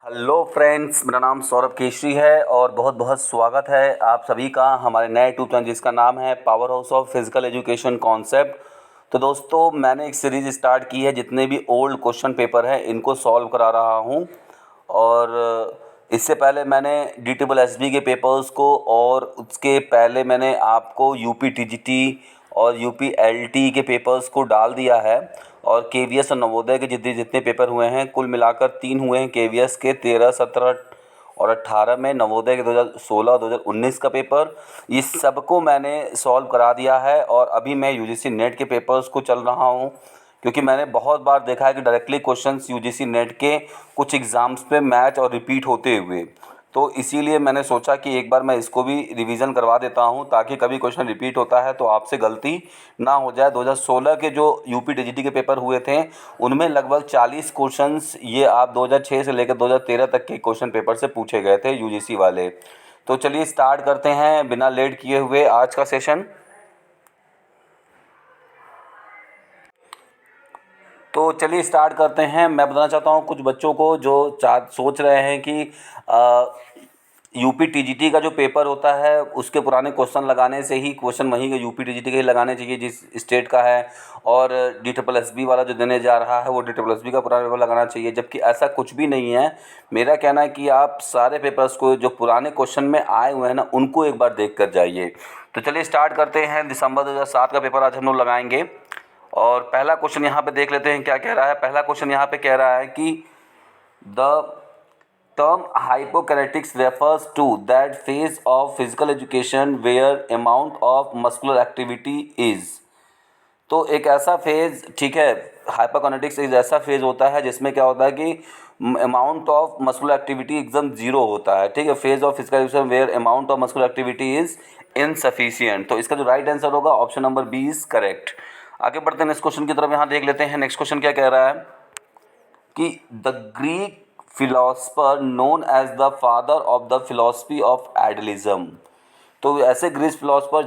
Hello friends, मेरा नाम सौरभ केशरी है और बहुत बहुत स्वागत है आप सभी का हमारे नए यूट्यूब चैनल जिसका नाम है power house of physical education concept. तो दोस्तों, मैंने एक सीरीज़ स्टार्ट की है, जितने भी ओल्ड क्वेश्चन पेपर हैं इनको सॉल्व करा रहा हूँ। और इससे पहले मैंने DSSB के पेपर्स को और उसके पहले मैंने आपको UP TGT और UP LT के पेपर्स को डाल दिया है। और KVS और नवोदय के जितने जितने पेपर हुए हैं, कुल मिलाकर 3 हुए हैं। KVS के 13, 17 और 18 में, नवोदय के 2016 और 2019 का पेपर, ये सबको मैंने सॉल्व करा दिया है। और अभी मैं UGC नेट के पेपर्स को चल रहा हूँ, क्योंकि मैंने बहुत बार देखा है कि डायरेक्टली क्वेश्चंस UGC नेट के कुछ एग्ज़ाम्स पे मैच और रिपीट होते हुए, तो इसीलिए मैंने सोचा कि एक बार मैं इसको भी रिवीजन करवा देता हूं, ताकि कभी क्वेश्चन रिपीट होता है तो आपसे गलती ना हो जाए। 2016 के जो UP TGT के पेपर हुए थे, उनमें लगभग 40 क्वेश्चंस ये आप 2006 से लेकर 2013 तक के क्वेश्चन पेपर से पूछे गए थे UGC वाले। तो चलिए स्टार्ट करते हैं बिना लेट किए हुए आज का सेशन। तो चलिए स्टार्ट करते हैं। मैं बताना चाहता हूँ कुछ बच्चों को जो सोच रहे हैं कि UP TGT का जो पेपर होता है उसके पुराने क्वेश्चन लगाने से ही क्वेश्चन वहीं के UP TGT के ही लगाने चाहिए जिस स्टेट का है, और DSSB वाला जो देने जा रहा है वो DSSB का पुराना पेपर लगाना चाहिए, जबकि ऐसा कुछ भी नहीं है। मेरा कहना है कि आप सारे पेपर्स को जो पुराने क्वेश्चन में आए हुए हैं ना, उनको एक बार देख कर जाइए। तो चलिए स्टार्ट करते हैं। दिसंबर 2007 का पेपर आज हम लोग लगाएंगे। और पहला क्वेश्चन यहाँ पे देख लेते हैं क्या कह रहा है। पहला क्वेश्चन यहाँ पे कह रहा है कि the term hypokinetics refers to that phase of physical education where amount of muscular activity is। तो एक ऐसा फेज़, ठीक है, हाइपोकिनेटिक्स एक ऐसा फेज़ होता है जिसमें क्या होता है कि अमाउंट ऑफ मस्कुलर एक्टिविटी एकदम जीरो होता है। ठीक है, phase of physical education where amount of muscular activity is insufficient. तो इसका जो राइट आंसर होगा option number B is correct. आगे बढ़ते हैं नेक्स्ट क्वेश्चन की तरफ। यहाँ देख लेते हैं नेक्स्ट क्वेश्चन क्या कह रहा है कि the Greek philosopher known as the father of the philosophy of idealism. तो ऐसे ग्रीक फिलोसफर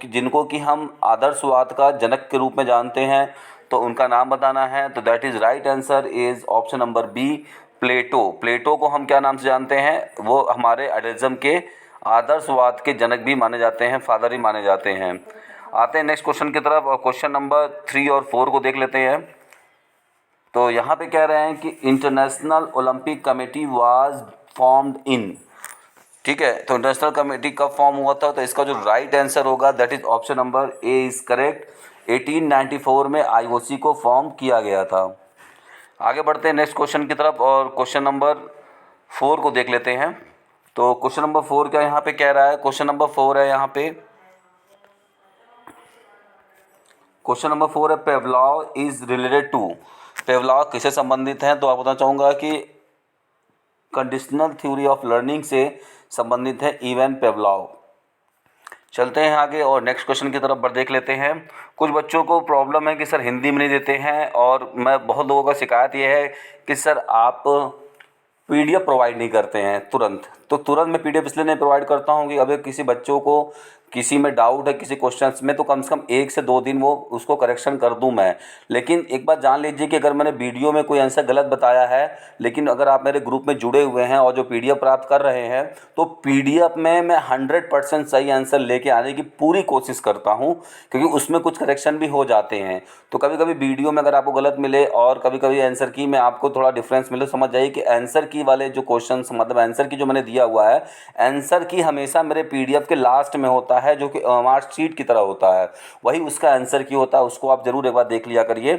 जिनको कि हम आदर्शवाद का जनक के रूप में जानते हैं, तो उनका नाम बताना है। तो that is right answer is option number B, Plato. Plato को हम क्या नाम से जानते हैं? वो हमारे आइडियलिज्म के आदर्शवाद के जनक भी माने जाते हैं, फादर ही माने जाते हैं। आते हैं नेक्स्ट क्वेश्चन की तरफ और क्वेश्चन नंबर 3 और 4 को देख लेते हैं। तो यहाँ पे कह रहे हैं कि international Olympic committee was formed in. ठीक है, तो इंटरनेशनल कमेटी कब फॉर्म हुआ था? तो इसका जो राइट आंसर होगा that is option number A is correct. 1894 में IOC को फॉर्म किया गया था। आगे बढ़ते हैं नेक्स्ट क्वेश्चन की तरफ और क्वेश्चन नंबर 4 को देख लेते हैं। तो क्वेश्चन नंबर 4 क्या यहाँ पे कह रहा है? क्वेश्चन नंबर 4 है यहाँ पे, क्वेश्चन नंबर 4 है पेवलॉव इज रिलेटेड टू। पेवलॉव किससे संबंधित हैं? तो आप बताना चाहूँगा कि कंडीशनल थ्योरी ऑफ लर्निंग से संबंधित है इवन पेवलॉव। चलते हैं आगे और नेक्स्ट क्वेश्चन की तरफ बढ़ देख लेते हैं। कुछ बच्चों को प्रॉब्लम है कि सर हिंदी में नहीं देते हैं, और मैं बहुत लोगों का शिकायत ये है कि सर आप PDF प्रोवाइड नहीं करते हैं तुरंत। तो तुरंत मैं PDF इसलिए नहीं प्रोवाइड करता हूँ कि अगर किसी बच्चों को किसी में डाउट है किसी क्वेश्चंस में, तो कम से कम 1 से 2 दिन वो उसको करेक्शन कर दूं मैं। लेकिन एक बात जान लीजिए कि अगर मैंने वीडियो में कोई आंसर गलत बताया है, लेकिन अगर आप मेरे ग्रुप में जुड़े हुए हैं और जो PDF प्राप्त कर रहे हैं, तो PDF में मैं 100% सही आंसर लेके आने की पूरी कोशिश करता हूँ, क्योंकि उसमें कुछ करेक्शन भी हो जाते हैं। तो कभी कभी वीडियो में अगर आपको गलत मिले और कभी कभी आंसर की में आपको थोड़ा डिफरेंस मिले, समझ जाइए कि आंसर की वाले जो क्वेश्चन, मतलब आंसर की जो मैंने दिया हुआ है, आंसर की हमेशा मेरे PDF के लास्ट में होता है, जो कि मार्क शीट की तरह होता है, वही उसका आंसर की होता है। उसको आप जरूर एक बार देख लिया करिए,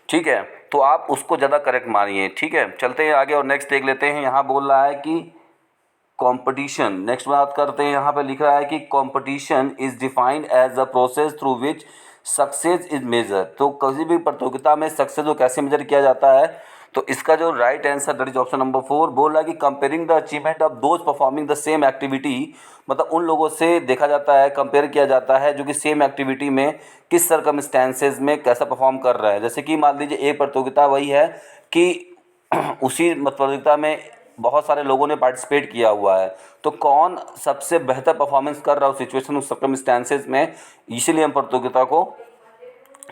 ठीक है? तो आप उसको ज़्यादा करेक्ट मानिए, ठीक है? चलते हैं आगे और नेक्स्ट देख लेते हैं। यहाँ बोल रहा है कि कंपटीशन, नेक्स्ट बात करते हैं। यहाँ पे लिख रहा है कि competition is defined as a process through which success is measure. तो किसी भी प्रतियोगिता में सक्सेस को कैसे मेजर किया जाता है? तो इसका जो right answer that is option number 4 बोल रहा है कि comparing the achievement of those performing the same activity. मतलब उन लोगों से देखा जाता है, कंपेयर किया जाता है जो कि सेम एक्टिविटी में किस सर्कमस्टेंसेज में कैसा परफॉर्म कर रहा है। जैसे कि मान लीजिए एक प्रतियोगिता वही है कि उसी प्रतियोगिता में बहुत सारे लोगों ने पार्टिसिपेट किया हुआ है, तो कौन सबसे बेहतर परफॉर्मेंस कर रहा है उस सिचुएशन, उस सर्कमस्टेंसेज में, इसीलिए हम प्रतियोगिता को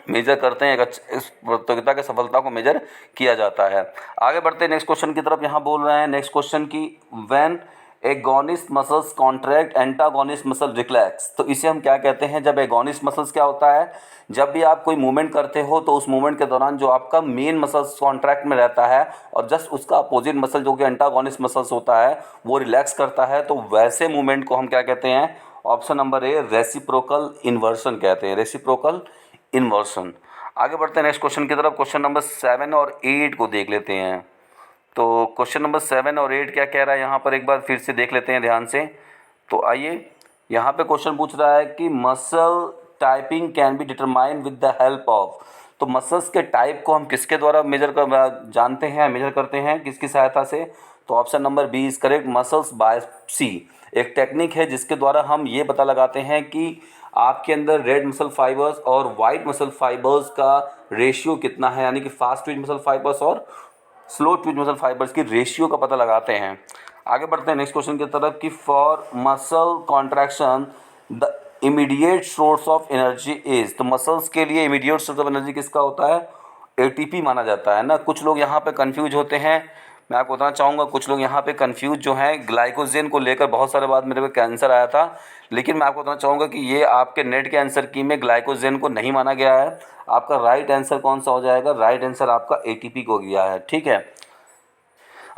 मेजर करते हैं, इस प्रतियोगिता की सफलता को मेजर किया जाता है। आगे बढ़ते हैं नेक्स्ट क्वेश्चन की तरफ। यहाँ बोल रहे हैं नेक्स्ट क्वेश्चन की when agonist muscles contract antagonist muscle relax. तो इसे हम क्या कहते हैं? जब एगोनिस्ट मसल्स क्या होता है, जब भी आप कोई मूवमेंट करते हो तो उस मूवमेंट के दौरान जो आपका मेन मसल्स कॉन्ट्रैक्ट में रहता है और जस्ट उसका अपोजिट मसल जो कि एंटागोनिस्ट मसल्स होता है वो रिलैक्स करता है, तो वैसे मूवमेंट को हम क्या कहते हैं? ऑप्शन नंबर ए रेसिप्रोकल इन्वर्सन कहते हैं, रेसिप्रोकल इन्वर्सन। आगे बढ़ते हैं नेक्स्ट क्वेश्चन की तरफ। क्वेश्चन नंबर 7 और 8 को देख लेते हैं। तो क्वेश्चन नंबर 7 और 8 क्या कह रहा है यहाँ पर, एक बार फिर से देख लेते हैं ध्यान से। तो आइए, यहाँ पे क्वेश्चन पूछ रहा है कि muscle typing can be determine with the help of. तो मसल्स के टाइप को हम किसके द्वारा जानते हैं, मेजर करते हैं किसकी सहायता से? तो option number B is correct, muscles biopsy. एक टेक्निक है जिसके द्वारा हम ये पता लगाते हैं कि आपके अंदर रेड मसल फाइबर्स और वाइट मसल फाइबर्स का रेशियो कितना है, यानी कि फास्ट ट्विच मसल फाइबर्स और स्लो ट्विच मसल फाइबर्स की रेशियो का पता लगाते हैं। आगे बढ़ते हैं नेक्स्ट क्वेश्चन की तरफ कि for muscle contraction the immediate source of energy is. तो मसल्स के लिए इमीडिएट सोर्स ऑफ एनर्जी किसका होता है? एटीपी माना जाता है ना। कुछ लोग यहाँ पे कंफ्यूज होते हैं, मैं आपको बताना चाहूँगा कुछ लोग यहाँ पे कंफ्यूज जो हैं ग्लाइकोजन को लेकर, बहुत सारे बाद मेरे को कैंसर आया था, लेकिन मैं आपको बताना चाहूँगा कि ये आपके नेट के आंसर की में ग्लाइकोजन को नहीं माना गया है। आपका राइट आंसर कौन सा हो जाएगा? राइट आंसर आपका एटीपी को गया है, ठीक है।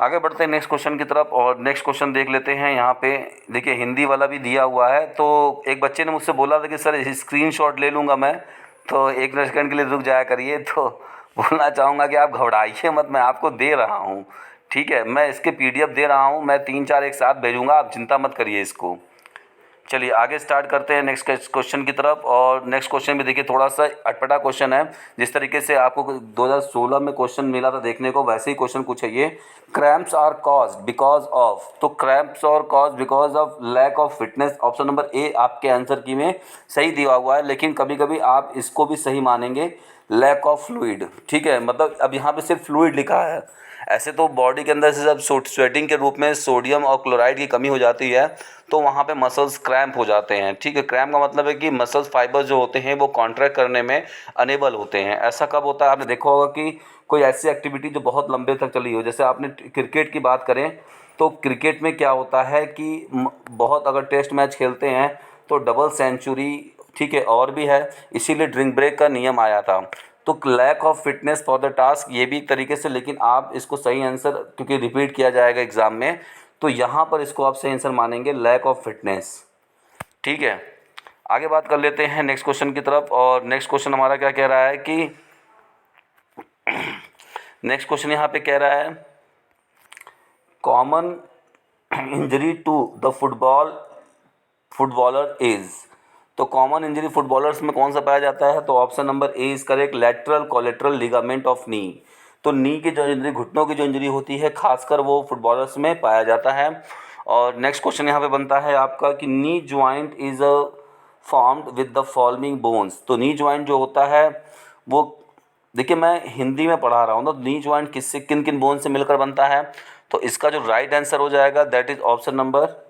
आगे बढ़ते हैं नेक्स्ट क्वेश्चन की तरफ और नेक्स्ट क्वेश्चन देख लेते हैं। यहाँ पे देखिए हिंदी वाला भी दिया हुआ है। तो एक बच्चे ने मुझसे बोला था कि सर स्क्रीनशॉट ले लूँगा मैं, तो एक सेकंड के लिए रुक जाया करिए। तो बोलना चाहूँगा कि आप घबराइए मत, मैं आपको दे रहा हूँ, ठीक है। मैं इसके पीडीएफ दे रहा हूँ, मैं 3-4 एक साथ भेजूँगा, आप चिंता मत करिए इसको। चलिए आगे स्टार्ट करते हैं नेक्स्ट क्वेश्चन की तरफ। और नेक्स्ट क्वेश्चन भी देखिए थोड़ा सा अटपटा क्वेश्चन है। जिस तरीके से आपको 2016 में क्वेश्चन मिला था देखने को, वैसे ही क्वेश्चन पूछे ये। Cramps are caused because of. तो cramps are cause because of lack of fitness. Option number A आपके आंसर की में सही दिया हुआ है, लेकिन कभी कभी आप इसको भी सही मानेंगे, लैक ऑफ फ्लूइड, ठीक है। मतलब अब यहाँ पे सिर्फ फ्लूइड लिखा है, ऐसे तो बॉडी के अंदर से जब स्वेटिंग के रूप में सोडियम और क्लोराइड की कमी हो जाती है तो वहाँ पे मसल्स क्रैम्प हो जाते हैं, ठीक है। क्रैम्प का मतलब है कि मसल्स फाइबर्स जो होते हैं वो कॉन्ट्रैक्ट करने में अनेबल होते हैं। ऐसा कब होता है? आपने देखा होगा कि कोई ऐसी एक्टिविटी जो बहुत लंबे तक चली हो, जैसे आपने क्रिकेट की बात करें तो क्रिकेट में क्या होता है कि बहुत अगर टेस्ट मैच खेलते हैं तो डबल सेंचुरी, ठीक है, और भी है, इसीलिए ड्रिंक ब्रेक का नियम आया था। तो lack of fitness for the task ये भी एक तरीके से, लेकिन आप इसको सही आंसर क्योंकि रिपीट किया जाएगा एग्ज़ाम में, तो यहाँ पर इसको आप सही आंसर मानेंगे, लैक ऑफ फिटनेस, ठीक है। आगे बात कर लेते हैं नेक्स्ट क्वेश्चन की तरफ। और नेक्स्ट क्वेश्चन हमारा क्या कह रहा है कि नेक्स्ट क्वेश्चन यहाँ पे कह रहा है common injury to the footballer is. तो कॉमन इंजरी फुटबॉलर्स में कौन सा पाया जाता है? तो option number A is correct, lateral collateral ligament of knee. तो नी की जो इंजरी, घुटनों की जो इंजरी होती है, खासकर वो फुटबॉलर्स में पाया जाता है। और नेक्स्ट क्वेश्चन यहाँ पे बनता है आपका कि knee joint is a formed with the following bones. तो नी ज्वाइंट जो होता है वो, देखिए मैं हिंदी में पढ़ा रहा हूँ ना, तो नी ज्वाइंट किससे, किन किन बोन से मिलकर बनता है? तो इसका जो राइट आंसर हो जाएगा दैट इज ऑप्शन नंबर,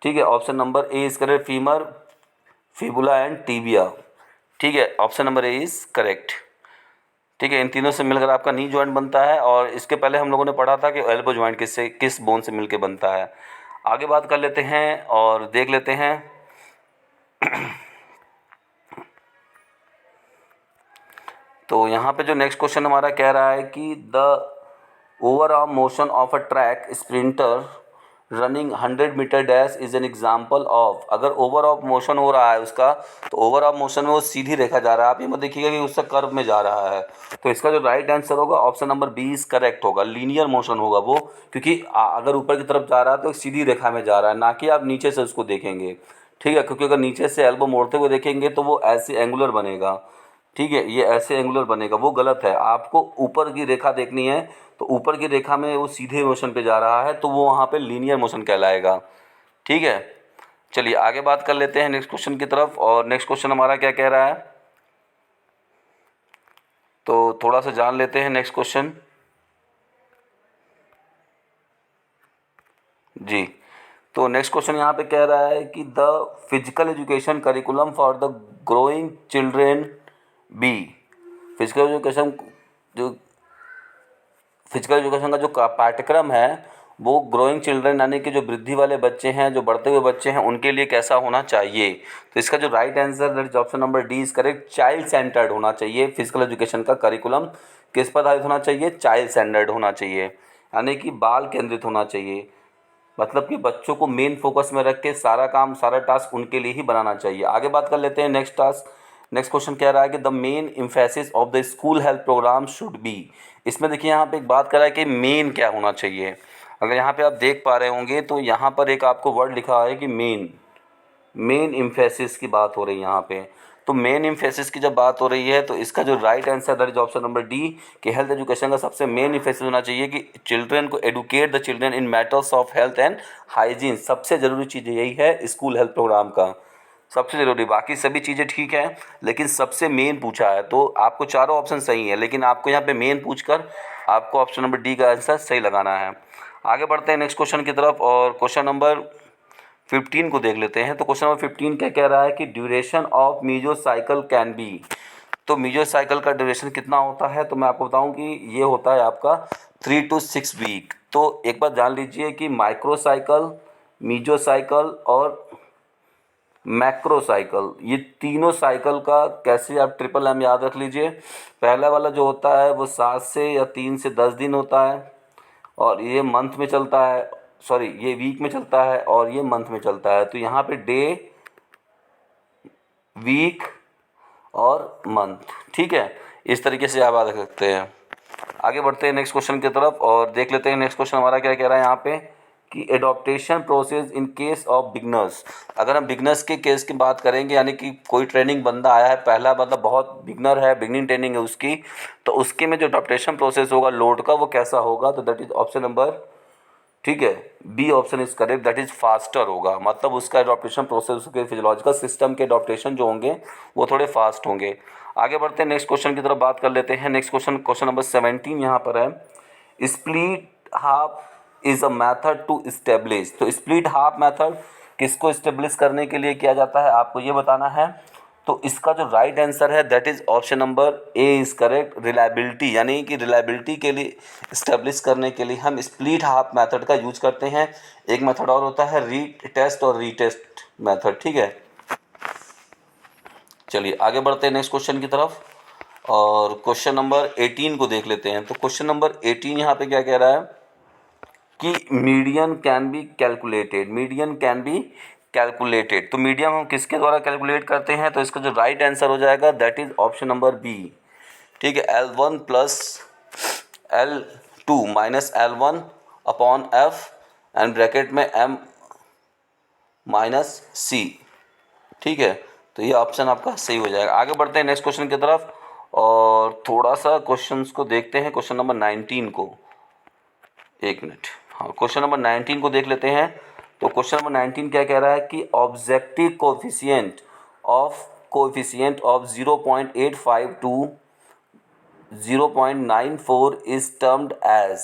ठीक है, option number A is correct, femur, fibula and tibia, ठीक है। Option number A is correct, ठीक है। इन तीनों से मिलकर आपका नी जॉइंट बनता है। और इसके पहले हम लोगों ने पढ़ा था कि एल्बो जॉइंट किस बोन से मिलकर बनता है। आगे बात कर लेते हैं और देख लेते हैं तो यहाँ पे जो नेक्स्ट क्वेश्चन हमारा कह रहा है कि the overall motion of a track sprinter running 100 metre dash is an example of. अगर ओवरऑल मोशन हो रहा है उसका, तो ओवरऑल मोशन में वो सीधी रेखा जा रहा है, आप ये मत देखिएगा कि उसका कर्व में जा रहा है। तो इसका जो राइट आंसर होगा option number B is correct होगा, लीनियर मोशन होगा वो, क्योंकि अगर ऊपर की तरफ जा रहा है तो एक सीधी रेखा में जा रहा है, ना कि आप नीचे से उसको देखेंगे, ठीक है। क्योंकि अगर नीचे से एल्बो मोड़ते हुए देखेंगे तो वो ऐसे एंगुलर बनेगा, ठीक है, ये ऐसे एंगुलर बनेगा, वो गलत है। आपको ऊपर की रेखा देखनी है, तो ऊपर की रेखा में वो सीधे मोशन पे जा रहा है तो वो वहाँ पे लीनियर मोशन कहलाएगा, ठीक है। चलिए आगे बात कर लेते हैं नेक्स्ट क्वेश्चन की तरफ। और नेक्स्ट क्वेश्चन हमारा क्या कह रहा है, तो थोड़ा सा जान लेते हैं नेक्स्ट क्वेश्चन। जी, तो नेक्स्ट क्वेश्चन यहाँ पे कह रहा है कि the physical education curriculum for the growing children be. Physical education जो फिजिकल एजुकेशन का जो पाठ्यक्रम है वो ग्रोइंग चिल्ड्रन यानी कि जो वृद्धि वाले बच्चे हैं, जो बढ़ते हुए बच्चे हैं, उनके लिए कैसा होना चाहिए। तो इसका जो right answer that is option number D is correct, child centred होना चाहिए। फिजिकल एजुकेशन का करिकुलम किस पर आधारित होना चाहिए, चाइल्ड सेंटर्ड होना चाहिए, यानी कि बाल केंद्रित होना चाहिए। मतलब कि बच्चों को मेन फोकस में रख के सारा काम, सारा टास्क उनके लिए ही बनाना चाहिए। आगे बात कर लेते हैं नेक्स्ट टास्क। नेक्स्ट क्वेश्चन कह रहा है कि the main emphasis of the school health programme should be. इसमें देखिए यहाँ पे एक बात कर रहा है कि मेन क्या होना चाहिए। अगर यहाँ पे आप देख पा रहे होंगे तो यहाँ पर एक आपको वर्ड लिखा है कि मेन इम्फेसिस की बात हो रही है यहाँ पे। तो मेन इम्फेसिस की जब बात हो रही है तो इसका जो right answer that is option number D कि हेल्थ एजुकेशन का सबसे मेन इम्फेसिस होना चाहिए कि चिल्ड्रन को educate the children in matters of health and hygiene. सबसे ज़रूरी चीज़ यही है स्कूल हेल्थ प्रोग्राम का, सबसे ज़रूरी। बाकी सभी चीज़ें ठीक है लेकिन सबसे मेन पूछा है, तो आपको चारों ऑप्शन सही है लेकिन आपको यहाँ पे मेन पूछकर आपको ऑप्शन नंबर डी का आंसर सही लगाना है। आगे बढ़ते हैं नेक्स्ट क्वेश्चन की तरफ और क्वेश्चन नंबर 15 को देख लेते हैं। तो क्वेश्चन नंबर 15 क्या कह रहा है कि ड्यूरेशन ऑफ मीजोसाइकिल कैन बी। तो मीजोसाइकिल का ड्यूरेशन कितना होता है, तो मैं आपको बताऊं कि ये होता है आपका 3 to 6 वीक। तो एक बार जान लीजिए कि माइक्रोसाइकिल, मीजोसाइकिल और मैक्रोसाइकिल, ये तीनों साइकिल का कैसे आप ट्रिपल एम याद रख लीजिए। पहला वाला जो होता है वो 7 से या 3 से 10 दिन होता है और ये मंथ में चलता है, सॉरी ये वीक में चलता है और ये मंथ में चलता है। तो यहाँ पे डे, वीक और मंथ, ठीक है, इस तरीके से आप याद रख सकते हैं। आगे बढ़ते हैं नेक्स्ट क्वेश्चन की तरफ और देख लेते हैं नेक्स्ट क्वेश्चन हमारा क्या कह रहा है यहाँ पे कि adaptation process in case of beginners. अगर हम बिगनर्स के केस की बात करेंगे यानी कि कोई ट्रेनिंग बंदा आया है, पहला मतलब बहुत बिगनर है, बिगनिंग ट्रेनिंग है उसकी, तो उसके में जो एडॉप्टेशन प्रोसेस होगा लोड का वो कैसा होगा, तो दैट इज ऑप्शन नंबर, ठीक है, B option is correct, that is faster होगा। मतलब उसका एडॉप्टेशन प्रोसेस, उसके फिजियोलॉजिकल सिस्टम के एडॉप्टेशन जो होंगे वो थोड़े फास्ट होंगे। आगे बढ़ते हैं नेक्स्ट क्वेश्चन की तरफ बात कर लेते हैं। नेक्स्ट क्वेश्चन, क्वेश्चन नंबर 17 यहाँ पर है, split half is a method to establish. तो स्प्लिट हाफ मेथड किसको इस्टेब्लिश करने के लिए किया जाता है आपको ये बताना है। तो इसका जो राइट आंसर है that is option number A is correct, reliability, यानी कि रिलायबिलिटी के लिए इस्टेब्लिश करने के लिए हम स्प्लिट हाफ मेथड का यूज करते हैं। एक मेथड और होता है रीटेस्ट और रीटेस्ट मेथड, ठीक है। चलिए आगे बढ़ते हैं नेक्स्ट क्वेश्चन की तरफ और क्वेश्चन नंबर 18 को देख लेते हैं। तो क्वेश्चन नंबर 18 यहाँ पे क्या कह रहा है कि median can be calculated, median can be calculated. तो मीडियम हम किसके द्वारा कैलकुलेट करते हैं, तो इसका जो राइट आंसर हो जाएगा that is option number B, ठीक है, L1 plus L2 minus L1 upon F and bracket में M माइनस सी, ठीक है। तो ये ऑप्शन आपका सही हो जाएगा। आगे बढ़ते हैं नेक्स्ट क्वेश्चन की तरफ और थोड़ा सा क्वेश्चंस को देखते हैं। क्वेश्चन नंबर 19 को, एक मिनट, हाँ क्वेश्चन नंबर 19 को देख लेते हैं। तो क्वेश्चन नंबर 19 क्या कह रहा है कि objective coefficient of 0.85 to 0.94 is termed as.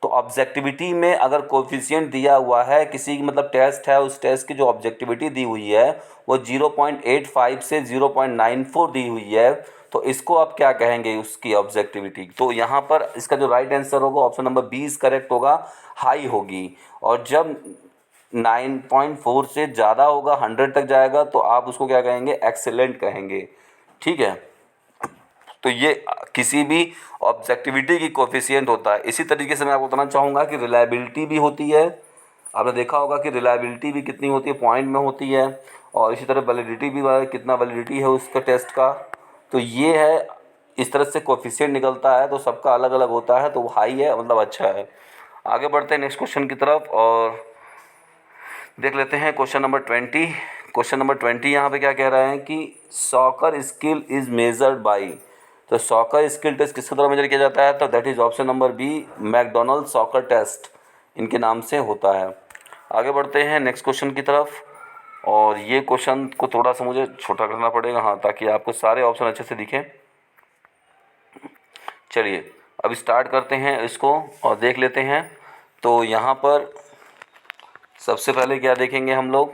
तो ऑब्जेक्टिविटी में अगर कोएफिशिएंट दिया हुआ है किसी मतलब टेस्ट है, उस टेस्ट की जो ऑब्जेक्टिविटी दी हुई है वो 0.85 से 0.94 दी हुई है, तो इसको आप क्या कहेंगे उसकी ऑब्जेक्टिविटी। तो यहाँ पर इसका जो राइट आंसर होगा ऑप्शन नंबर 20 करेक्ट होगा, हाई होगी। और जब 9.4 से ज़्यादा होगा, 100 तक जाएगा, तो आप उसको क्या कहेंगे, एक्सेलेंट कहेंगे, ठीक है। तो ये किसी भी ऑब्जेक्टिविटी की कोफिशिएंट होता है। इसी तरीके से मैं आपको बताना चाहूँगा कि रिलायबिलिटी भी होती है। आपने देखा होगा कि रिलायबिलिटी भी कितनी होती है, पॉइंट में होती है। और इसी तरह वैलिडिटी भी, कितना वैलिडिटी है उसका टेस्ट का। तो ये है, इस तरह से कोफिशिएंट निकलता है। तो सबका अलग अलग होता है, तो वो हाई है मतलब अच्छा है। आगे बढ़ते हैं नेक्स्ट क्वेश्चन की तरफ और देख लेते हैं क्वेश्चन नंबर 20। क्वेश्चन नंबर 20 यहाँ पे क्या कह रहा है कि soccer skill is measured by. तो सॉकर स्किल टेस्ट किसके द्वारा मेजर किया जाता है, तो that is option number B, McDonald soccer test इनके नाम से होता है। आगे बढ़ते हैं नेक्स्ट क्वेश्चन की तरफ और ये क्वेश्चन को थोड़ा सा मुझे छोटा करना पड़ेगा, हाँ, ताकि आपको सारे ऑप्शन अच्छे से दिखें। चलिए अब स्टार्ट करते हैं इसको और देख लेते हैं। तो यहाँ पर सबसे पहले क्या देखेंगे हम लोग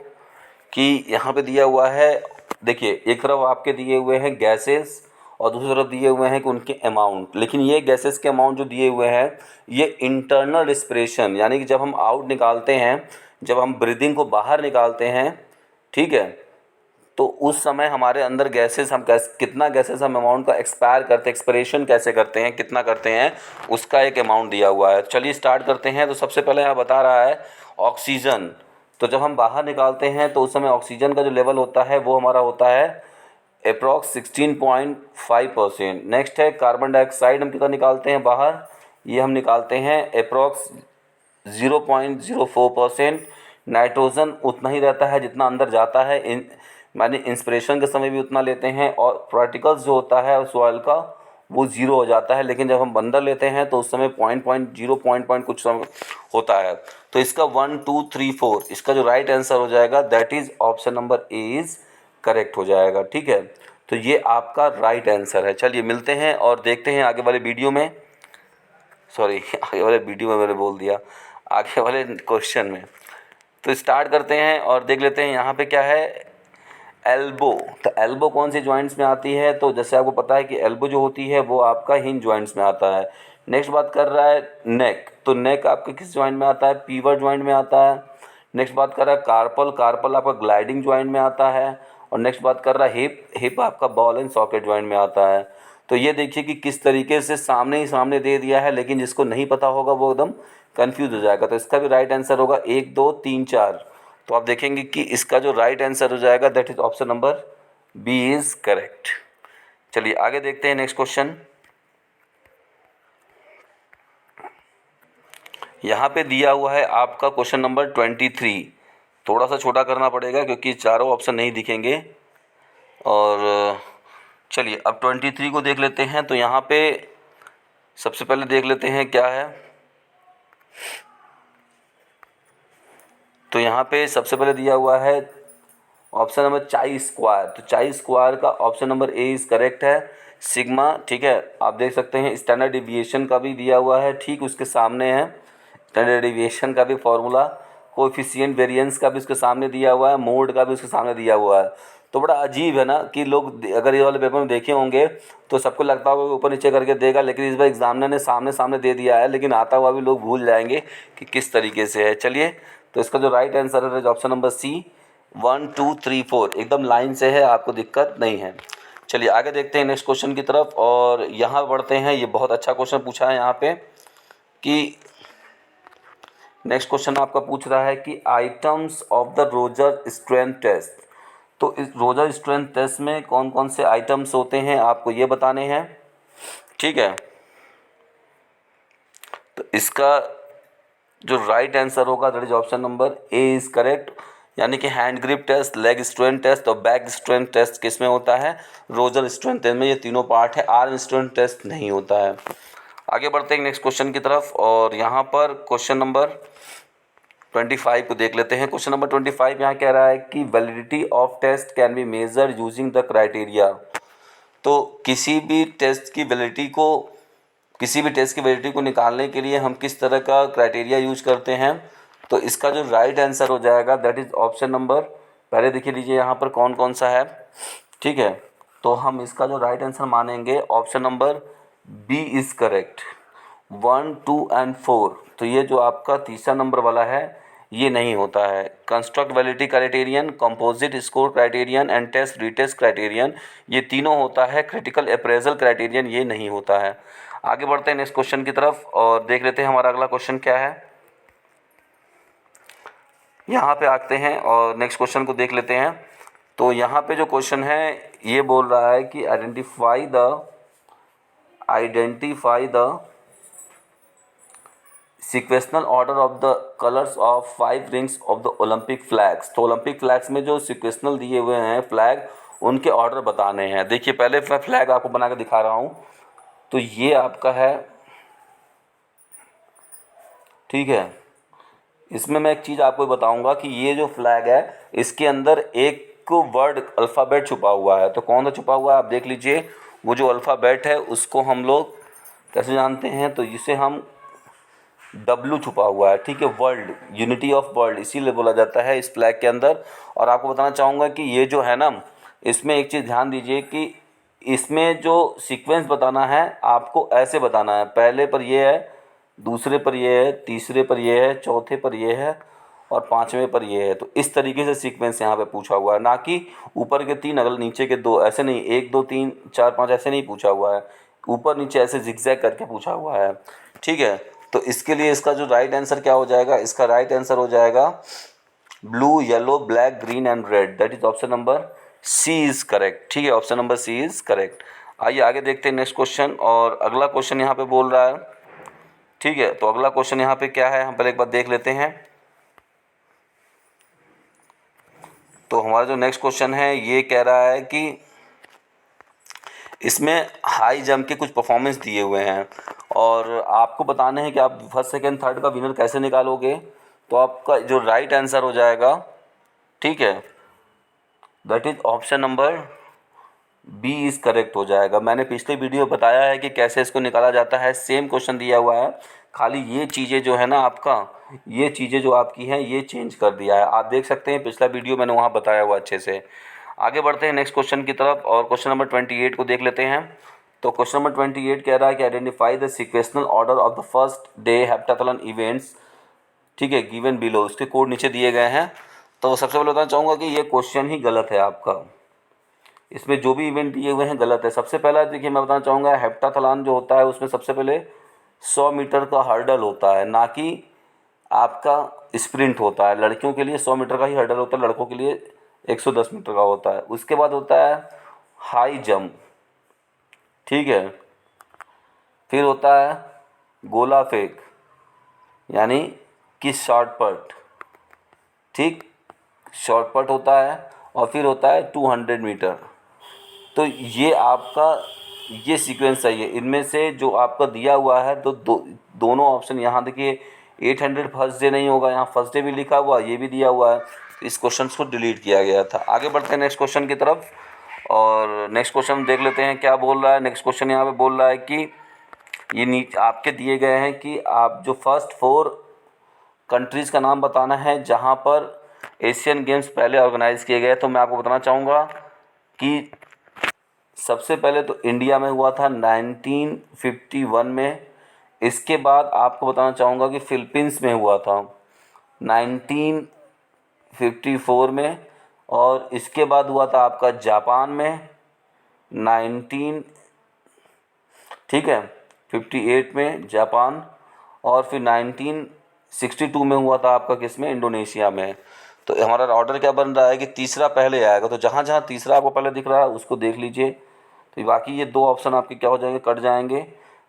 कि यहाँ पे दिया हुआ है, देखिए एक तरफ आपके दिए हुए हैं गैसेस और दूसरी तरफ दिए हुए हैं कि उनके अमाउंट। लेकिन ये गैसेस के अमाउंट जो दिए हुए हैं ये इंटरनल रिस्पिरेशन, यानी कि जब हम आउट निकालते हैं, जब हम ब्रीदिंग को बाहर निकालते हैं, ठीक है, तो उस समय हमारे अंदर गैसेस, हम कितना गैसेस हम अमाउंट का एक्सपिरेशन कैसे करते हैं, कितना करते हैं, उसका एक अमाउंट दिया हुआ है। चलिए स्टार्ट करते हैं। तो सबसे पहले यहाँ बता रहा है ऑक्सीजन। तो जब हम बाहर निकालते हैं तो उस समय ऑक्सीजन का जो लेवल होता है वो हमारा होता है अप्रॉक्स 16.5%। नेक्स्ट है कार्बन डाइऑक्साइड, हम कितना निकालते हैं बाहर, ये हम निकालते हैं अप्रॉक्स 0.04%। नाइट्रोजन उतना ही रहता है जितना अंदर जाता है, माने इंस्पिरेशन के समय भी उतना लेते हैं, और पार्टिकल्स जो होता है सॉइल का वो ज़ीरो हो जाता है। लेकिन जब हम अंदर लेते हैं तो उस समय पॉइंट कुछ समय होता है। तो इसका 1 2 3 4 इसका जो राइट आंसर हो जाएगा that is option number A is correct हो जाएगा। ठीक है, तो ये आपका राइट आंसर है। चलिए मिलते हैं और देखते हैं आगे वाले वीडियो में, सॉरी आगे वाले वीडियो में मैंने बोल दिया, आगे वाले क्वेश्चन में। तो स्टार्ट करते हैं और देख लेते हैं यहाँ पे क्या है, एल्बो। तो एल्बो कौन सी जॉइंट्स में आती है, तो जैसे आपको पता है कि एल्बो जो होती है वो आपका हिंज जॉइंट्स में आता है। नेक्स्ट बात कर रहा है नेक, तो नेक आपका किस जॉइंट में आता है, पीवर जॉइंट में आता है। नेक्स्ट बात कर रहा है कार्पल, कार्पल आपका ग्लाइडिंग जॉइंट में आता है। और नेक्स्ट बात कर रहा है हिप, हिप आपका बॉल एंड सॉकेट जॉइंट में आता है। तो ये देखिए कि किस तरीके से सामने ही सामने दे दिया है, लेकिन जिसको नहीं पता होगा वो एकदम कन्फ्यूज हो जाएगा। तो इसका भी राइट आंसर होगा 1 2 3 4। तो आप देखेंगे कि इसका जो राइट आंसर हो जाएगा that is option number B is correct. चलिए आगे देखते हैं नेक्स्ट क्वेश्चन। यहाँ पे दिया हुआ है आपका क्वेश्चन नंबर 23। थोड़ा सा छोटा करना पड़ेगा क्योंकि चारों ऑप्शन नहीं दिखेंगे। और चलिए अब 23 को देख लेते हैं। तो यहाँ पे सबसे पहले देख लेते हैं क्या है। तो यहाँ पे सबसे पहले दिया हुआ है ऑप्शन नंबर चाई स्क्वायर। तो चाई स्क्वायर का option number A is correct है, सिग्मा। ठीक है, आप देख सकते हैं स्टैंडर्ड डिविएशन का भी दिया हुआ है, ठीक उसके सामने है स्टैंडर्ड डिविएशन का भी फॉर्मूला, कोएफिशिएंट वेरिएंस का भी उसके सामने दिया हुआ है, मोड का भी उसके सामने दिया हुआ है। तो बड़ा अजीब है ना कि लोग अगर ये वाले पेपर में देखे होंगे तो सबको लगता होगा कि ऊपर नीचे करके देगा, लेकिन इस बार एग्जामिनर ने सामने सामने दे दिया है, लेकिन आता हुआ भी लोग भूल जाएंगे कि किस तरीके से है। चलिए, तो इसका जो राइट आंसर है ऑप्शन नंबर सी 1 2 3 4 एकदम लाइन से है, आपको दिक्कत नहीं है। चलिए आगे देखते हैं नेक्स्ट क्वेश्चन की तरफ, और यहाँ बढ़ते हैं। ये बहुत अच्छा क्वेश्चन पूछा है यहाँ पे कि नेक्स्ट क्वेश्चन आपका पूछ रहा है कि items of the Roger strength test. तो इस रोजर स्ट्रेंथ टेस्ट में कौन कौन से आइटम्स होते हैं आपको ये बताने हैं। ठीक है, तो इसका जो राइट आंसर होगा that is option number A is correct, यानी कि hand grip test, leg strength test और बैक स्ट्रेंथ टेस्ट किस में होता है, रोजर स्ट्रेंथ टेस्ट में। ये तीनों पार्ट है, आर्म स्ट्रेंथ टेस्ट नहीं होता है। आगे बढ़ते हैं नेक्स्ट क्वेश्चन की तरफ, और यहाँ पर क्वेश्चन नंबर 25 को देख लेते हैं। क्वेश्चन नंबर 25 यहाँ कह रहा है कि validity of test can be measure using the criteria. तो किसी भी टेस्ट की वैलिडिटी को निकालने के लिए हम किस तरह का क्राइटेरिया यूज करते हैं। तो इसका जो राइट आंसर हो जाएगा दैट इज़ ऑप्शन नंबर, पहले देखिए लीजिए यहाँ पर कौन कौन सा है। ठीक है, तो हम इसका जो राइट आंसर मानेंगे option number B is correct, 1 2 and 4। तो ये जो आपका तीसरा नंबर वाला है ये नहीं होता है। Construct validity criterion, composite score criterion and test retest criterion, ये तीनों होता है। क्रिटिकल अप्रेजल क्राइटेरियन ये नहीं होता है। आगे बढ़ते हैं नेक्स्ट क्वेश्चन की तरफ और देख लेते हैं हमारा अगला क्वेश्चन क्या है। यहाँ पे आते हैं और नेक्स्ट क्वेश्चन को देख लेते हैं। तो यहाँ पे जो क्वेश्चन है ये बोल रहा है कि identify the sequential order of the colours of 5 rings of the Olympic flags. तो ओलंपिक फ्लैग्स में जो सिक्वेशनल दिए हुए हैं फ्लैग, उनके ऑर्डर बताने हैं। देखिए पहले मैं फ्लैग आपको बना के दिखा रहा हूँ। तो ये आपका है, ठीक है। इसमें मैं एक चीज़ आपको बताऊंगा कि ये जो फ्लैग है इसके अंदर एक वर्ड अल्फ़ाबेट छुपा हुआ है। तो कौन सा छुपा हुआ है आप देख लीजिए। वो जो अल्फ़ाबेट है उसको हम लोग कैसे जानते हैं, तो इसे हम डब्लू छुपा हुआ है, ठीक है, वर्ल्ड, यूनिटी ऑफ वर्ल्ड इसीलिए बोला जाता है इस फ्लैग के अंदर। और आपको बताना चाहूँगा कि ये जो है ना, इसमें एक चीज़ ध्यान दीजिए कि इसमें जो सीक्वेंस बताना है आपको ऐसे बताना है, पहले पर ये है, दूसरे पर ये है, तीसरे पर ये है, चौथे पर ये है और पाँचवें पर ये है। तो इस तरीके से सीक्वेंस यहाँ पे पूछा हुआ है, ना कि ऊपर के 3 अगले नीचे के 2, ऐसे नहीं, 1 2 3 4 5 ऐसे नहीं पूछा हुआ है, ऊपर नीचे ऐसे जिगजैग करके पूछा हुआ है, ठीक है। तो इसके लिए इसका जो राइट आंसर क्या हो जाएगा, इसका राइट आंसर हो जाएगा blue, yellow, black, green and red, that is option number C is correct, ठीक है, option number C is correct. आइए आगे देखते हैं नेक्स्ट क्वेश्चन। और अगला क्वेश्चन यहाँ पे बोल रहा है, ठीक है, तो अगला क्वेश्चन यहाँ पे क्या है हम पहले एक बार देख लेते हैं। तो हमारा जो नेक्स्ट क्वेश्चन है ये कह रहा है कि इसमें हाई जंप के कुछ परफॉर्मेंस दिए हुए हैं और आपको बताने हैं कि आप फर्स्ट सेकंड थर्ड का विनर कैसे निकालोगे। तो आपका जो राइट आंसर हो जाएगा, ठीक है, that is option number B is correct हो जाएगा। मैंने पिछले वीडियो बताया है कि कैसे इसको निकाला जाता है, सेम क्वेश्चन दिया हुआ है, खाली ये चीज़ें जो है ना आपका, ये चीज़ें जो आपकी हैं ये चेंज कर दिया है। आप देख सकते हैं पिछला वीडियो मैंने वहाँ बताया हुआ अच्छे से। आगे बढ़ते हैं नेक्स्ट क्वेश्चन की तरफ और क्वेश्चन नंबर 28 को देख लेते हैं। तो क्वेश्चन नंबर 28 कह रहा है कि identify the sequential order of the first day heptathlon events, ठीक है, गिवन बिलो, उसके कोड नीचे दिए गए हैं। तो सबसे पहले बताना चाहूँगा कि ये क्वेश्चन ही गलत है आपका, इसमें जो भी इवेंट दिए हुए हैं गलत है। सबसे पहला देखिए मैं बताना चाहूँगा, हेप्टाथलॉन जो होता है उसमें सबसे पहले 100 मीटर का हर्डल होता है, ना कि आपका स्प्रिंट होता है। लड़कियों के लिए 100 मीटर का ही हर्डल होता है, लड़कों के लिए 110 मीटर का होता है। उसके बाद होता है हाई जंप, ठीक है, फिर होता है गोला फेंक यानी कि शॉर्ट पट, ठीक, शॉर्ट पट होता है और फिर होता है 200 मीटर। तो ये आपका ये सीक्वेंस सही है। इनमें से जो आपका दिया हुआ है तो दोनों ऑप्शन यहाँ देखिए, 800 फर्स्ट डे नहीं होगा, यहाँ फर्स्ट डे भी लिखा हुआ है, ये भी दिया हुआ है, तो इस क्वेश्चन को डिलीट किया गया था। आगे बढ़ते हैं नेक्स्ट क्वेश्चन की तरफ और नेक्स्ट क्वेश्चन देख लेते हैं क्या बोल रहा है। नेक्स्ट क्वेश्चन यहाँ पे बोल रहा है कि ये नीचे आपके दिए गए हैं कि आप जो फर्स्ट 4 कंट्रीज़ का नाम बताना है जहाँ पर एशियन गेम्स पहले ऑर्गेनाइज़ किए गए। तो मैं आपको बताना चाहूँगा कि सबसे पहले तो इंडिया में हुआ था 1951 में। इसके बाद आपको बताना चाहूँगा कि फ़िलीपींस में हुआ था 1954 में। और इसके बाद हुआ था आपका जापान में 19, ठीक है, 58 में जापान। और फिर 1962 में हुआ था आपका किस में, इंडोनेशिया में। तो हमारा ऑर्डर क्या बन रहा है कि तीसरा पहले आएगा, तो जहाँ जहाँ तीसरा आपको पहले दिख रहा है उसको देख लीजिए। तो बाकी ये 2 ऑप्शन आपके क्या हो जाएंगे, कट जाएंगे।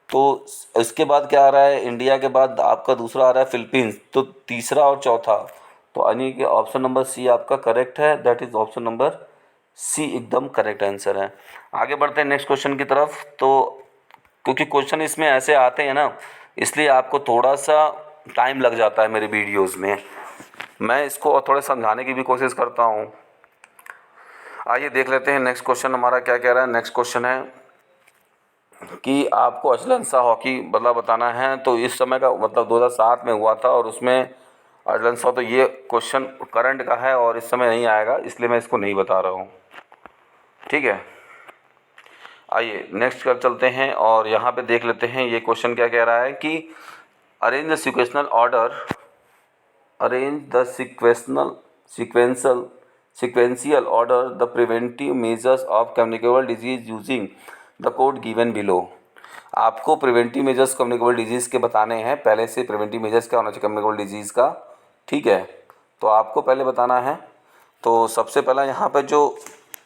तो इसके बाद क्या आ रहा है, इंडिया के बाद आपका दूसरा आ रहा है फ़िलीपींस, तो तीसरा और चौथा, तो यानी कि ऑप्शन नंबर सी आपका करेक्ट है, that is option number C एकदम करेक्ट आंसर है। आगे बढ़ते हैं नेक्स्ट क्वेश्चन की तरफ। तो क्योंकि क्वेश्चन इसमें ऐसे आते हैं ना, इसलिए आपको थोड़ा सा टाइम लग जाता है मेरे वीडियोस में, मैं इसको और थोड़ा समझाने की भी कोशिश करता हूँ। आइए देख लेते हैं नेक्स्ट क्वेश्चन हमारा क्या कह रहा है। नेक्स्ट क्वेश्चन है कि आपको अजलन-शाह हॉकी बदला बताना है। तो इस समय का मतलब 2007 में हुआ था और उसमें अजलन-शाह, तो ये क्वेश्चन करंट का है और इस समय नहीं आएगा, इसलिए मैं इसको नहीं बता रहा हूँ, ठीक है। आइए नेक्स्ट कर चलते हैं और यहाँ पे देख लेते हैं ये क्वेश्चन क्या कह रहा है कि arrange the sequential order, arrange the sequential order the preventive measures of communicable disease using the code given below। आपको प्रिवेंटिव मेजर्स कम्युनिकेबल डिजीज़ के बताने हैं, पहले से प्रिवेंटिव मेजर्स क्या होना चाहिए कम्युनिकेबल डिजीज़ का, ठीक है। तो आपको पहले बताना है। तो सबसे पहला यहाँ पर जो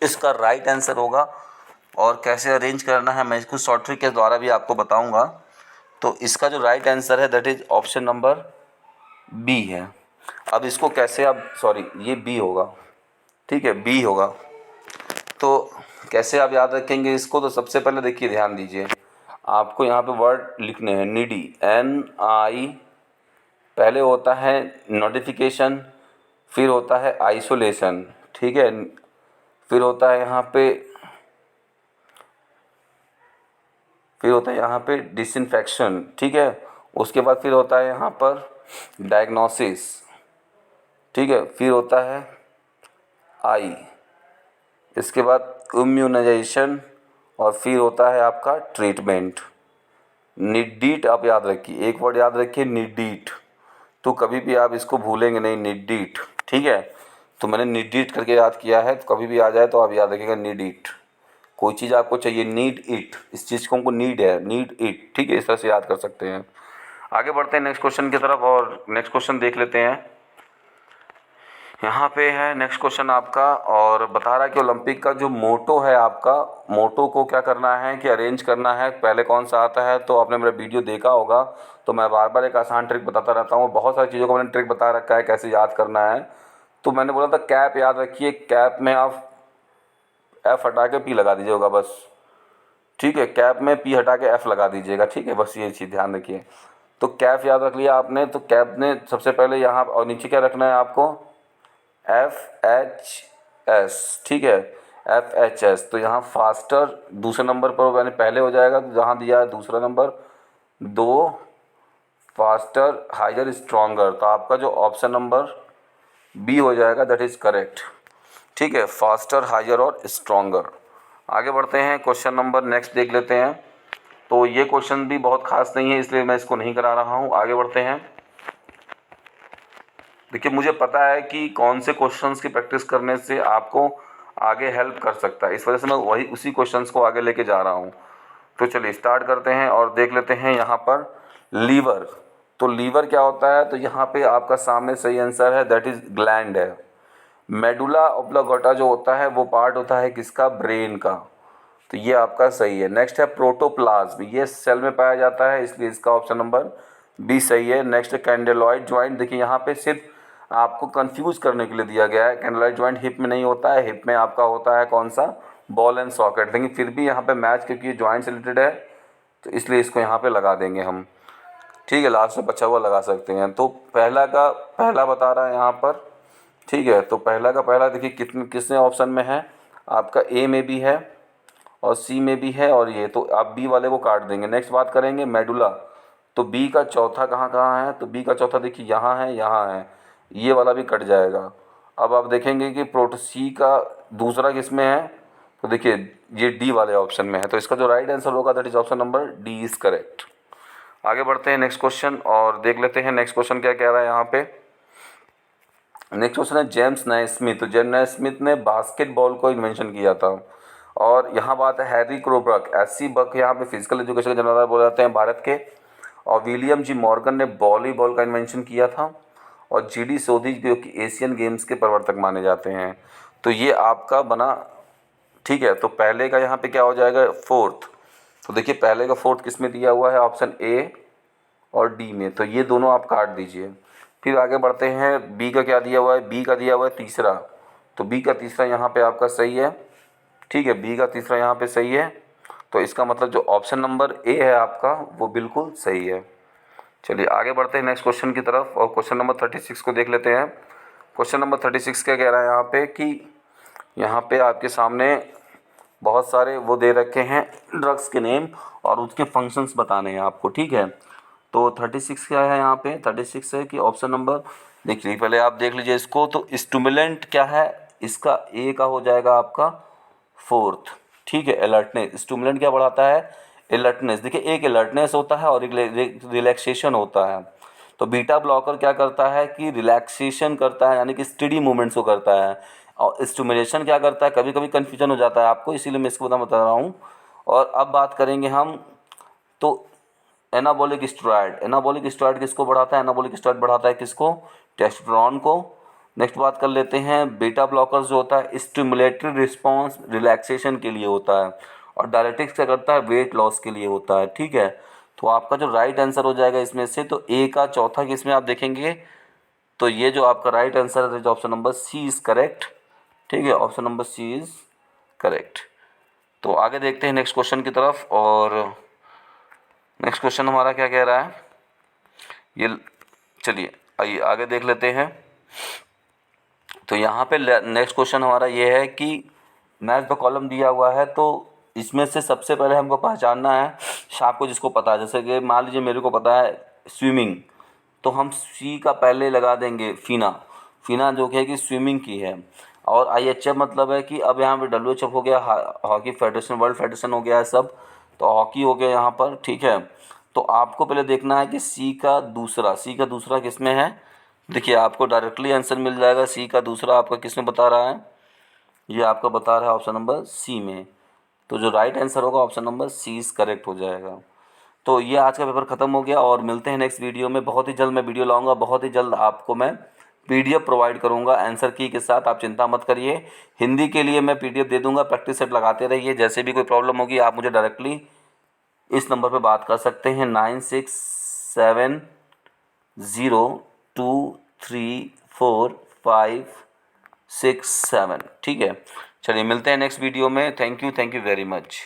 इसका राइट आंसर होगा और कैसे अरेंज करना है मैं इसको शॉर्ट ट्रिक के द्वारा भी आपको बताऊँगा। तो इसका जो राइट आंसर है that is option number B है। अब इसको कैसे, अब सॉरी ये बी होगा, ठीक है, बी होगा। तो कैसे आप याद रखेंगे इसको, तो सबसे पहले देखिए ध्यान दीजिए, आपको यहाँ पे वर्ड लिखने हैं नीडी, NI, पहले होता है नोटिफिकेशन, फिर होता है आइसोलेशन, ठीक है, फिर होता है यहाँ पे डिसइंफेक्शन, ठीक है, उसके बाद फिर होता है यहाँ पर डायग्नोसिस, ठीक है, फिर होता है आई, इसके बाद इम्यूनाइजेशन और फिर होता है आपका ट्रीटमेंट। निडीट आप याद रखिए, एक वर्ड याद रखिए निडीट, तो कभी भी आप इसको भूलेंगे नहीं, निडीट, ठीक है। तो मैंने निडीट करके याद किया है, तो कभी भी आ जाए तो आप याद रखिएगा निडीट। कोई चीज़ आपको चाहिए, नीड इट, इस चीज़ को हमको नीड है, नीड इट, ठीक है, इस तरह से याद कर सकते हैं। आगे बढ़ते हैं नेक्स्ट क्वेश्चन की तरफ और नेक्स्ट क्वेश्चन देख लेते हैं। यहाँ पे है नेक्स्ट क्वेश्चन आपका, और बता रहा है कि ओलंपिक का जो मोटो है आपका, मोटो को क्या करना है कि अरेंज करना है, पहले कौन सा आता है। तो आपने मेरा वीडियो देखा होगा, तो मैं बार बार एक आसान ट्रिक बताता रहता हूँ, बहुत सारी चीज़ों को मैंने ट्रिक बता रखा है कैसे याद करना है। तो मैंने बोला था कैप याद रखिए, कैप में आप एफ हटा के पी लगा दीजिएगा बस, ठीक है, कैप में पी हटा के एफ लगा दीजिएगा, ठीक है, बस ये चीज़ ध्यान रखिए। तो कैप याद रख लिया आपने, तो कैप ने सबसे पहले यहाँ और नीचे क्या रखना है आपको, एफ एच एस, ठीक है, एफ एच एस। तो यहाँ फास्टर दूसरे नंबर पर यानी पहले हो जाएगा, तो जहाँ दिया है दूसरा नंबर 2, फास्टर हाइयर स्ट्रॉन्गर, तो आपका जो ऑप्शन नंबर बी हो जाएगा, दैट इज़ करेक्ट, ठीक है, फास्टर हाइयर और स्ट्रॉन्गर। आगे बढ़ते हैं, क्वेश्चन नंबर नेक्स्ट देख लेते हैं। तो ये क्वेश्चन भी बहुत खास नहीं है, इसलिए मैं इसको नहीं करा रहा हूँ। आगे बढ़ते हैं। देखिए मुझे पता है कि कौन से क्वेश्चंस की प्रैक्टिस करने से आपको आगे हेल्प कर सकता है, इस वजह से मैं वही उसी क्वेश्चंस को आगे लेके जा रहा हूँ। तो चलिए स्टार्ट करते हैं और देख लेते हैं यहाँ पर लीवर। तो लीवर क्या होता है, तो यहाँ पे आपका सामने सही आंसर है, दैट इज़ ग्लैंड है। मेडुला ऑब्लांगेटा जो होता है वो पार्ट होता है किसका, ब्रेन का, तो ये आपका सही है। नेक्स्ट है प्रोटोप्लाज्म, ये सेल में पाया जाता है, इसलिए इसका ऑप्शन नंबर बी सही है। नेक्स्ट है कैंडेलॉइड ज्वाइंट, देखिए यहाँ पे सिर्फ आपको कंफ्यूज करने के लिए दिया गया है, कैंडेलॉइड ज्वाइंट हिप में नहीं होता है, हिप में आपका होता है कौन सा, बॉल एंड सॉकेट, लेकिन फिर भी यहाँ पे मैच क्योंकि ये ज्वाइंट से रिलेटेड है तो इसलिए इसको यहाँ पे लगा देंगे हम, ठीक है, लास्ट में बचा हुआ लगा सकते हैं। तो पहला का पहला बता रहा है यहाँ पर, ठीक है, तो पहला का पहला देखिए कितने किसने ऑप्शन में है, आपका ए में भी है और सी में भी है और ये, तो आप बी वाले को काट देंगे। नेक्स्ट बात करेंगे मेडुला, तो बी का चौथा कहाँ कहाँ है, तो बी का चौथा देखिए यहाँ है, ये वाला भी कट जाएगा। अब आप देखेंगे कि प्रोट सी का दूसरा किस में है, तो देखिए ये डी वाले ऑप्शन में है, तो इसका जो राइट आंसर होगा that is option number D is correct. आगे बढ़ते हैं नेक्स्ट क्वेश्चन और देख लेते हैं नेक्स्ट क्वेश्चन क्या कह रहा है यहाँ पे। नेक्स्ट क्वेश्चन है जेम्स नाइस्मिथ। तो जेम्स नाइस्मिथ ने बास्केटबॉल को इन्वेंशन किया था। और यहाँ बात है हैरी क्रोबक, एस.सी. बक यहाँ पे फिजिकल एजुकेशन के जन्मदाता बोले जाते हैं भारत के। और विलियम जी मॉर्गन ने वॉलीबॉल का इन्वेंशन किया था। और जी.डी. सोधी जो कि एशियन गेम्स के प्रवर्तक माने जाते हैं। तो ये आपका बना, ठीक है। तो पहले का यहाँ पे क्या हो जाएगा, फोर्थ। तो देखिए पहले का फोर्थ किस में दिया हुआ है, ऑप्शन ए और डी में, तो ये दोनों आप काट दीजिए। फिर आगे बढ़ते हैं, बी का क्या दिया हुआ है, बी का दिया हुआ है तीसरा, तो बी का तीसरा यहाँ पे आपका सही है, ठीक है, बी का तीसरा यहाँ पे सही है। तो इसका मतलब जो ऑप्शन नंबर ए है आपका वो बिल्कुल सही है। चलिए आगे बढ़ते हैं नेक्स्ट क्वेश्चन की तरफ और क्वेश्चन नंबर 36 को देख लेते हैं। क्वेश्चन नंबर 36 क्या कह रहा है यहाँ पे कि यहाँ पे आपके सामने बहुत सारे वो दे रखे हैं ड्रग्स के नेम और उसके फंक्शंस बताने हैं आपको, ठीक है। तो 36 क्या है यहाँ पे, 36 है कि ऑप्शन नंबर, देखिए पहले आप देख लीजिए इसको। तो स्टिमुलेंट क्या है, इसका ए का हो जाएगा आपका फोर्थ, ठीक है। अलर्टनेस, स्टिमुलेंट क्या बढ़ाता है, अलर्टनेस। देखिए एक अलर्टनेस होता है और एक रिलैक्सेशन होता है। तो बीटा ब्लॉकर क्या करता है कि रिलैक्सेशन करता है, यानी कि स्टेडी मूवमेंट्स को करता है। और स्टिमुलेशन क्या करता है, कभी कभी कन्फ्यूजन हो जाता है आपको, इसीलिए मैं इसको बता रहा हूँ। और अब बात करेंगे हम, तो एनाबॉलिक स्टेरॉयड, एनाबॉलिक स्टेरॉयड किसको बढ़ाता है, एनाबॉलिक स्टेरॉयड बढ़ाता है किसको, टेस्टोस्टेरोन को। नेक्स्ट बात कर लेते हैं, बीटा ब्लॉकर्स जो होता है स्टिमुलेटरी रिस्पांस रिलैक्सेशन के लिए होता है। और डायरेटिक्स क्या करता है, वेट लॉस के लिए होता है, ठीक है। तो आपका जो राइट आंसर हो जाएगा इसमें से, तो ए का चौथा किसमें आप देखेंगे, तो ये जो आपका राइट आंसर है option number C is correct, ठीक है, option number C is correct. तो आगे देखते हैं नेक्स्ट क्वेश्चन की तरफ और नेक्स्ट क्वेश्चन हमारा क्या कह रहा है, ये चलिए आइए आगे देख लेते हैं। तो यहाँ पे नेक्स्ट क्वेश्चन हमारा ये है कि मैच द कॉलम दिया हुआ है, तो इसमें से सबसे पहले हमको पहचानना है, आपको जिसको पता है, जैसे कि मान लीजिए मेरे को पता है स्विमिंग, तो हम सी का पहले लगा देंगे फीना, फीना जो कि स्विमिंग की है। और IHF मतलब है कि अब यहाँ पे WHF हो गया, हॉकी फेडरेशन, वर्ल्ड फेडरेशन हो गया है सब, तो हॉकी हो गया यहाँ पर, ठीक है। तो आपको पहले देखना है कि सी का दूसरा किस में है। देखिए आपको डायरेक्टली आंसर मिल जाएगा, सी का दूसरा आपका किस में बता रहा है, ये आपका बता रहा है ऑप्शन नंबर सी में। तो जो राइट आंसर होगा option number C is correct हो जाएगा। तो ये आज का पेपर ख़त्म हो गया और मिलते हैं नेक्स्ट वीडियो में। बहुत ही जल्द मैं वीडियो लाऊंगा, बहुत ही जल्द आपको मैं PDF प्रोवाइड करूंगा आंसर की के साथ, आप चिंता मत करिए। हिंदी के लिए मैं PDF दे दूंगा, प्रैक्टिस सेट लगाते रहिए। जैसे भी कोई प्रॉब्लम होगी आप मुझे डायरेक्टली इस नंबर पे बात कर सकते हैं, 9670234567, ठीक है। चलिए मिलते हैं नेक्स्ट वीडियो में। Thank you very much.